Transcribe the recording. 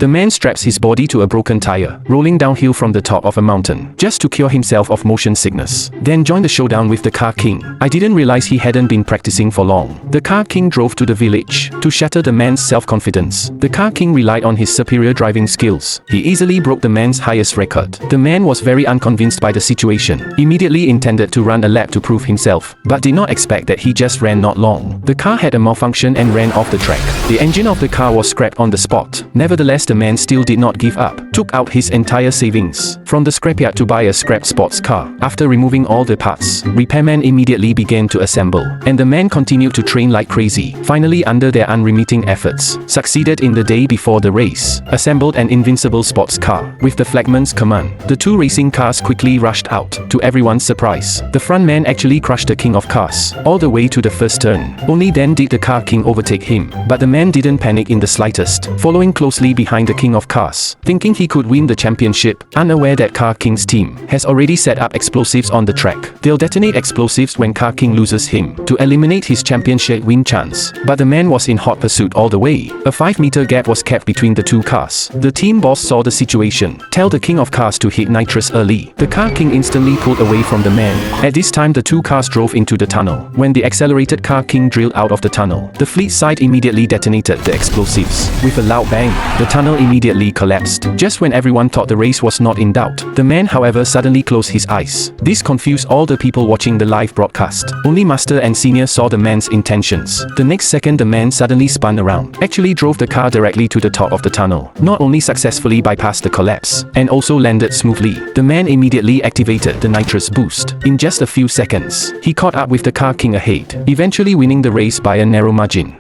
The man straps his body to a broken tire, rolling downhill from the top of a mountain, just to cure himself of motion sickness. Then joined the showdown with the Car King. I didn't realize he hadn't been practicing for long. The Car King drove to the village to shatter the man's self-confidence. The Car King relied on his superior driving skills. He easily broke the man's highest record. The man was very unconvinced by the situation, immediately intended to run a lap to prove himself, but did not expect that he just ran not long. The car had a malfunction and ran off the track. The engine of the car was scrapped on the spot. Nevertheless, the man still did not give up, took out his entire savings from the scrapyard to buy a scrap sports car. After removing all the parts, repairmen immediately began to assemble, and the man continued to train like crazy. Finally, under their unremitting efforts, succeeded in the day before the race, assembled an invincible sports car. With the flagman's command, the two racing cars quickly rushed out. To everyone's surprise, the front man actually crushed the king of cars, all the way to the first turn. Only then did the Car King overtake him, but the man didn't panic in the slightest, following closely behind the king of cars, thinking he could win the championship, unaware that Car King's team has already set up explosives on the track. They'll detonate explosives when Car King loses him, to eliminate his championship win chance. But the man was in hot pursuit all the way. A 5-meter gap was kept between the two cars. The team boss saw the situation, tell the king of cars to hit nitrous early. The Car King instantly pulled away from the man. At this time, the two cars drove into the tunnel. When the accelerated Car King drilled out of the tunnel, the fleet side immediately detonated the explosives. With a loud bang, the tunnel immediately collapsed. Just when everyone thought the race was not in doubt, the man, however, suddenly closed his eyes. This confused all the people watching the live broadcast. Only Master and Senior saw the man's intentions. The next second, the man suddenly spun around, actually drove the car directly to the top of the tunnel. Not only successfully bypassed the collapse, and also landed smoothly, the man immediately activated the nitrous boost. In just a few seconds, he caught up with the Car King ahead, eventually winning the race by a narrow margin.